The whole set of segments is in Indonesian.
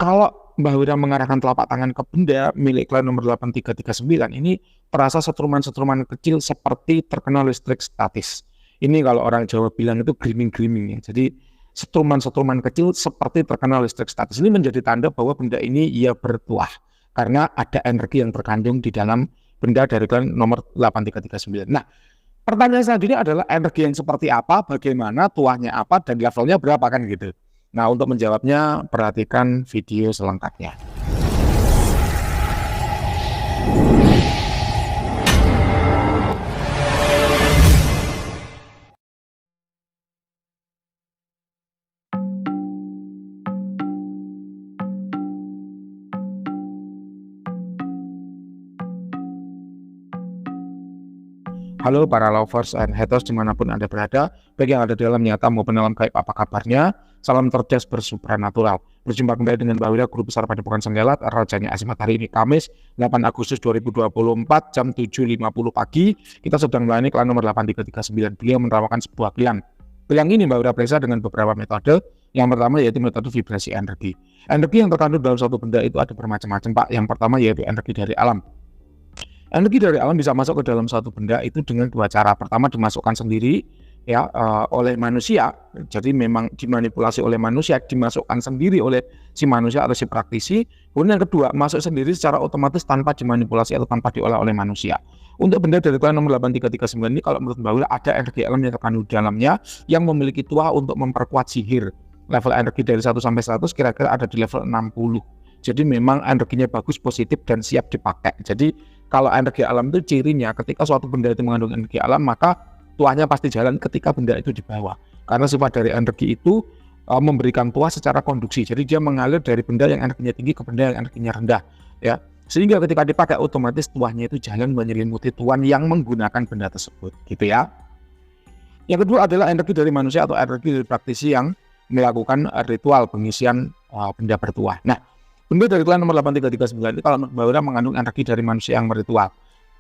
Kalau Mbah Wira mengarahkan telapak tangan ke benda milik klien nomor 8339, ini terasa setruman-setruman kecil seperti terkena listrik statis. Ini kalau orang Jawa bilang itu gliming-gliming ya. Jadi setruman-setruman kecil seperti terkena listrik statis. Ini menjadi tanda bahwa benda ini ia bertuah karena ada energi yang terkandung di dalam benda dari klien nomor 8339. Nah, pertanyaan selanjutnya adalah energi yang seperti apa, bagaimana, tuahnya apa, dan levelnya berapa kan gitu. Nah, untuk menjawabnya, perhatikan video selengkapnya. Halo para lovers and haters dimanapun Anda berada, baik yang ada dalam nyata maupun dalam gaib, apa kabarnya? Salam cerdas bersupranatural. Berjumpa kembali dengan Mbah Wira, Guru Besar Padepokan Senggelat, Rajanya Azimat. Hari ini Kamis 8 Agustus 2024 jam 7.50 pagi. Kita sedang melayani klien nomor 8339. Beliau menerapkan sebuah klien. Klien ini Mbah Wira periksa dengan beberapa metode. Yang pertama yaitu metode vibrasi energi. Energi yang terkandung dalam suatu benda itu ada bermacam-macam, Pak. Yang pertama yaitu energi dari alam. Energi dari alam bisa masuk ke dalam suatu benda itu dengan dua cara. Pertama, dimasukkan sendiri ya oleh manusia. Jadi memang dimanipulasi oleh manusia, dimasukkan sendiri oleh si manusia atau si praktisi. Kemudian yang kedua, masuk sendiri secara otomatis tanpa dimanipulasi atau tanpa diolah oleh manusia. Untuk benda dari klien nomor 8339 ini, kalau menurut Mbah Wira ada energi alam yang terkandung di dalamnya yang memiliki tuah untuk memperkuat sihir. Level energi dari 1 sampai 100 kira-kira ada di level 60. Jadi memang energinya bagus, positif, dan siap dipakai. Jadi kalau energi alam itu cirinya ketika suatu benda itu mengandung energi alam, maka tuahnya pasti jalan ketika benda itu dibawa. Karena sifat dari energi itu memberikan tuah secara konduksi. Jadi dia mengalir dari benda yang energinya tinggi ke benda yang energinya rendah, ya. Sehingga ketika dipakai otomatis tuahnya itu jalan menyelimuti tuan yang menggunakan benda tersebut, gitu ya. Yang kedua adalah energi dari manusia atau energi dari praktisi yang melakukan ritual pengisian benda bertuah. Nah, benda dari klien nomor 8339 itu kalau Mbah Wira mengandung energi dari manusia yang meritual.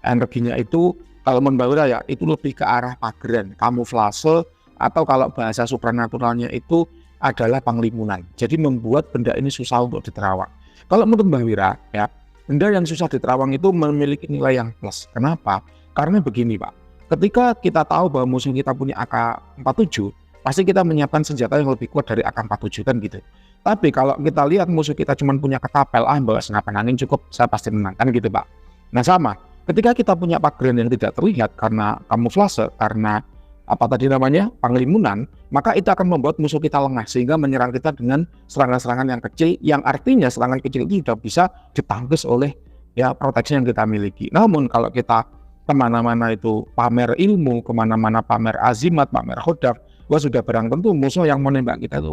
Energinya itu kalau Mbah Wira ya itu lebih ke arah pageran, kamuflase, atau kalau bahasa supranaturalnya itu adalah panglimunan. Jadi membuat benda ini susah untuk diterawang. Kalau menurut Mbah Wira ya, benda yang susah diterawang itu memiliki nilai yang plus. Kenapa? Karena begini Pak, ketika kita tahu bahwa musuh kita punya AK-47, pasti kita menyiapkan senjata yang lebih kuat dari AK-47 kan gitu. Tapi kalau kita lihat musuh kita cuma punya ketapel, bawa senapan angin cukup, saya pasti menang kan gitu Pak. Nah sama, ketika kita punya pageran yang tidak terlihat karena kamuflase, karena apa tadi namanya, panglimunan, maka itu akan membuat musuh kita lengah sehingga menyerang kita dengan serangan-serangan yang kecil, yang artinya serangan kecil itu sudah bisa ditangkis oleh ya proteksi yang kita miliki. Namun kalau kita kemana-mana itu pamer ilmu, kemana-mana pamer azimat, pamer khodaf, wah sudah barang tentu musuh yang menembak kita itu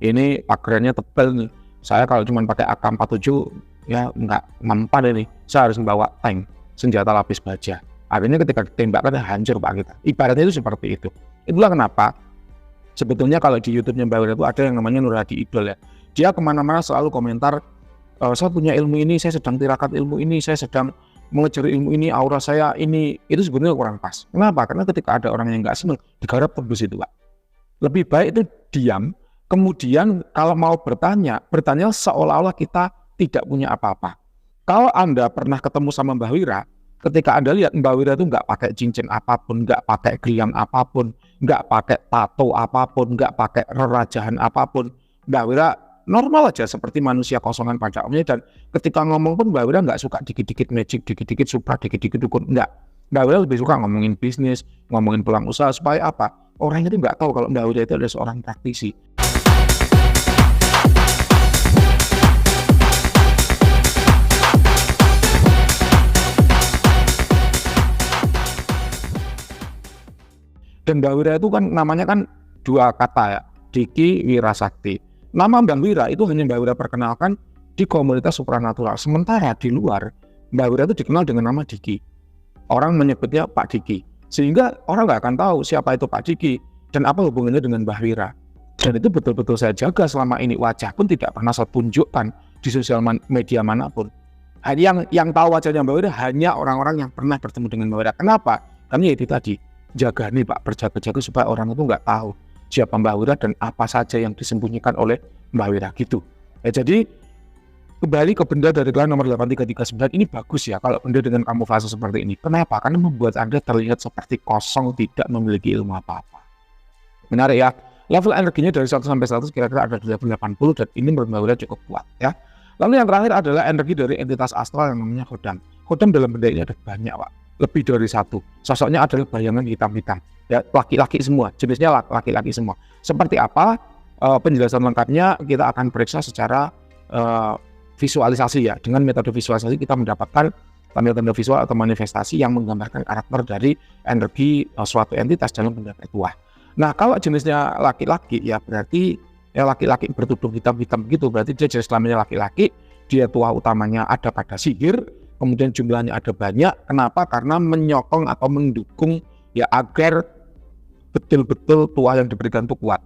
ini pagerannya tebal nih. Saya kalau cuma pakai AK-47 ya nggak mempan ini. Saya harus membawa tank, senjata lapis baja. Artinya ketika ditembak kan hancur Pak kita. Ibaratnya itu seperti itu. Itulah kenapa sebetulnya kalau di YouTube-nya Mbah Wira itu ada yang namanya Nur Hadi Idol ya. Dia kemana-mana selalu komentar, saya punya ilmu ini, saya sedang tirakat ilmu ini, saya sedang mengejar ilmu ini, aura saya ini. Itu sebetulnya kurang pas. Kenapa? Karena ketika ada orang yang nggak senang, digarap tebus itu Pak. Lebih baik itu diam. Kemudian kalau mau bertanya seolah-olah kita tidak punya apa-apa. Kalau Anda pernah ketemu sama Mbah Wira, ketika Anda lihat Mbah Wira itu nggak pakai cincin apapun, nggak pakai gelang apapun, nggak pakai tato apapun, nggak pakai rerajahan apapun, Mbah Wira normal aja seperti manusia kosongan pada umumnya. Dan ketika ngomong pun Mbah Wira nggak suka dikit-dikit magic, dikit-dikit supra, dikit-dikit dukun, nggak. Mbah Wira lebih suka ngomongin bisnis, ngomongin peluang usaha supaya apa? Orang itu nggak tahu kalau Mbah Wira itu adalah seorang praktisi. Dan Mbah Wira itu kan namanya kan dua kata ya, Diki Wirasakti. Nama Mbah Wira itu hanya Mbah Wira perkenalkan di komunitas supranatural. Sementara di luar, Mbah Wira itu dikenal dengan nama Diki. Orang menyebutnya Pak Diki. Sehingga orang nggak akan tahu siapa itu Pak Diki dan apa hubungannya dengan Mbah Wira. Dan itu betul-betul saya jaga selama ini. Wajah pun tidak pernah saya tunjukkan di sosial media manapun. Yang tahu wajahnya Mbah Wira hanya orang-orang yang pernah bertemu dengan Mbah Wira. Kenapa? Karena itu tadi, jaga nih Pak, berjaga-jaga supaya orang itu nggak tahu siapa Mbah Wira dan apa saja yang disembunyikan oleh Mbah Wira gitu. Jadi Kembali ke benda dari klien nomor 8339, ini bagus ya kalau benda dengan kamuflase seperti ini. Kenapa? Karena membuat Anda terlihat seperti kosong, tidak memiliki ilmu apa-apa. Menarik ya. Level energinya dari 1 sampai 100 kira-kira ada di level 80 dan ini menurut Mbak Wira cukup kuat ya. Lalu yang terakhir adalah energi dari entitas astral yang namanya Khodam. Khodam dalam benda ini ada banyak, Pak. Lebih dari satu. Sosoknya adalah bayangan hitam-hitam. Ya, laki-laki semua. Jenisnya laki-laki semua. Seperti apa? Penjelasan lengkapnya kita akan periksa secara visualisasi ya. Dengan metode visualisasi kita mendapatkan tanda-tanda visual atau manifestasi yang menggambarkan karakter dari energi suatu entitas dalam benda virtual. Nah, kalau jenisnya laki-laki ya berarti ya laki-laki bertudung hitam-hitam gitu, berarti dia jenis kelaminnya laki-laki, dia tuah utamanya ada pada sihir, kemudian jumlahnya ada banyak. Kenapa? Karena menyokong atau mendukung ya agar betul-betul tuah yang diberikan itu kuat.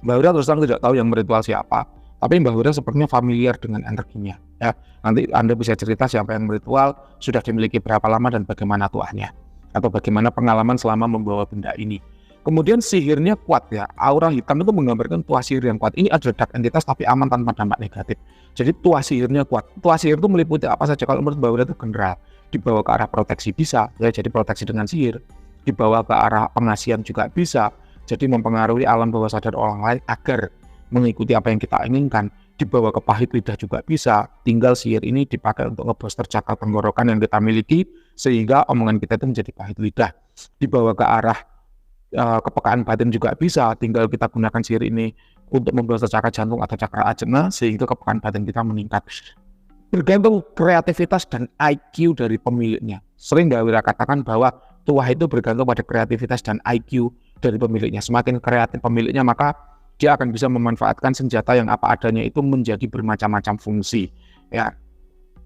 Mbak Wira terus terang tidak tahu yang meritual siapa, tapi Mbak Wira sepertinya familiar dengan energinya ya. Nanti Anda bisa cerita siapa yang meritual, sudah dimiliki berapa lama dan bagaimana tuahnya, atau bagaimana pengalaman selama membawa benda ini. Kemudian sihirnya kuat ya, aura hitam itu menggambarkan tuah sihir yang kuat. Ini adalah dark entitas tapi aman tanpa dampak negatif. Jadi tuah sihirnya kuat. Tuah sihir itu meliputi apa saja. Kalau menurut Mbak Wira itu general, dibawa ke arah proteksi bisa, ya jadi proteksi dengan sihir. Dibawa ke arah pengasihan juga bisa, jadi mempengaruhi alam bawah sadar orang lain agar mengikuti apa yang kita inginkan. Dibawa ke pahit lidah juga bisa, tinggal sihir ini dipakai untuk ngebooster cakra tenggorokan yang kita miliki sehingga omongan kita itu menjadi pahit lidah. Dibawa ke arah kepekaan batin juga bisa, tinggal kita gunakan sihir ini untuk membooster cakra jantung atau cakra ajna sehingga kepekaan batin kita meningkat. Bergantung kreativitas dan IQ dari pemiliknya. Sering Mbak Wira katakan bahwa tuah itu bergantung pada kreativitas dan IQ dari pemiliknya. Semakin kreatif pemiliknya, maka dia akan bisa memanfaatkan senjata yang apa adanya itu menjadi bermacam-macam fungsi ya.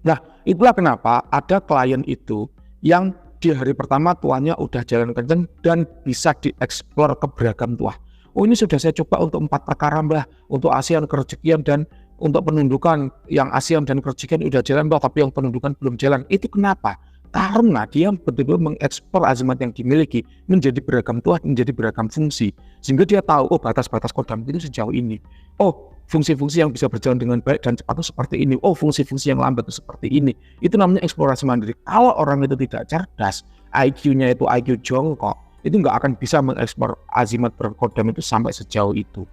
Nah, itulah kenapa ada klien itu yang di hari pertama tuahnya udah jalan kenceng dan bisa dieksplor ke beragam tuah. Oh, ini sudah saya coba untuk 4 perkara Mbah, untuk ASEAN kerejekian dan untuk penundukan. Yang ASEAN dan kerejekian udah jalan Mbah, tapi yang penundukan belum jalan. Itu kenapa? Karena dia betul-betul mengeksplor azimat yang dimiliki menjadi beragam tuah, menjadi beragam fungsi. Sehingga dia tahu, oh batas-batas Khodam itu sejauh ini. Oh, fungsi-fungsi yang bisa berjalan dengan baik dan cepat itu seperti ini. Oh, fungsi-fungsi yang lambat itu seperti ini. Itu namanya eksplorasi mandiri. Kalau orang itu tidak cerdas, IQ-nya itu IQ jongkok, itu nggak akan bisa mengeksplor azimat berkodam itu sampai sejauh itu.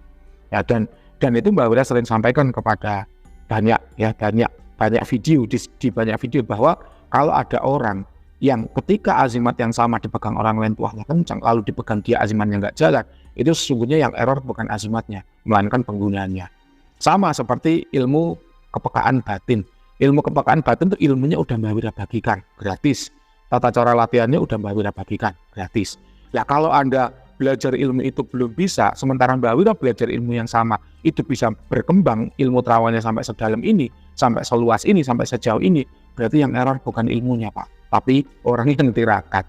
Ya, dan itu Mbak Wira sering sampaikan kepada banyak video di banyak video bahwa kalau ada orang yang ketika azimat yang sama dipegang orang lain tuahnya kencang, lalu dipegang dia azimatnya nggak jalan, itu sesungguhnya yang error bukan azimatnya, melainkan penggunaannya. Sama seperti ilmu kepekaan batin. Ilmu kepekaan batin itu ilmunya udah Mbak Wira bagikan gratis. Tata cara latihannya udah Mbak Wira bagikan gratis. Ya kalau Anda belajar ilmu itu belum bisa, sementara Mbak Wira belajar ilmu yang sama, itu bisa berkembang ilmu terawannya sampai sedalam ini, sampai seluas ini, sampai sejauh ini, berarti yang error bukan ilmunya Pak, tapi orangnya yang tirakat.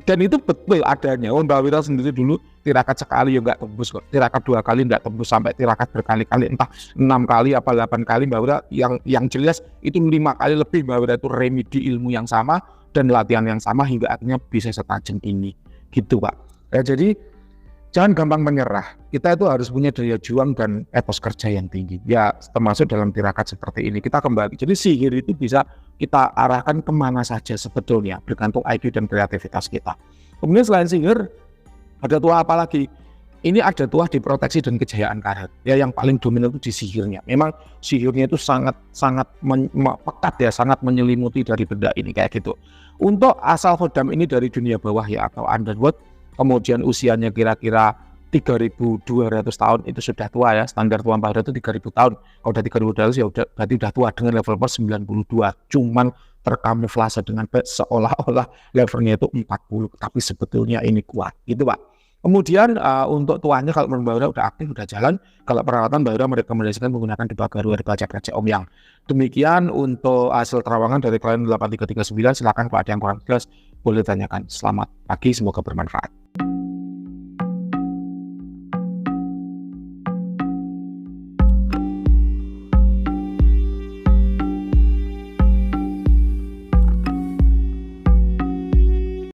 Dan itu betul adanya. Mbak Wira sendiri dulu tirakat sekali ya nggak tembus kok, tirakat 2 kali nggak tembus, sampai tirakat berkali-kali, entah 6 kali apa 8 kali Mbak Wira, yang jelas itu 5 kali lebih Mbak Wira itu remedi ilmu yang sama dan latihan yang sama hingga akhirnya bisa setajam ini gitu Pak. Ya, jadi jangan gampang menyerah. Kita itu harus punya daya juang dan etos kerja yang tinggi. Ya termasuk dalam tirakat seperti ini. Kita kembali. Jadi sihir itu bisa kita arahkan kemana saja sebetulnya, bergantung IQ dan kreativitas kita. Kemudian selain sihir, ada tuah apa lagi? Ini ada tuah di proteksi dan kejayaan karir. Ya yang paling dominan itu di sihirnya. Memang sihirnya itu sangat pekat ya, sangat menyelimuti dari benda ini kayak gitu. Untuk asal Khodam ini dari dunia bawah ya atau underworld, kemudian usianya kira-kira 3.200 tahun, itu sudah tua ya. Standar tua Mbak Wira itu 3.000 tahun. Kalau udah 3.200 ya udah, berarti udah tua dengan level 92. Cuman terkamuflase dengan seolah-olah levelnya itu 40, tapi sebetulnya ini kuat gitu Pak. Kemudian untuk tuanya kalau Mbak Wira udah aktif, udah jalan. Kalau perawatan Mbak Wira merekomendasikan menggunakan Dewa Garuda Herbal Cakra Om Yang. Demikian untuk hasil terawangan dari klien 8339. Silakan kalau ada yang kurang jelas boleh tanyakan. Selamat pagi, semoga bermanfaat.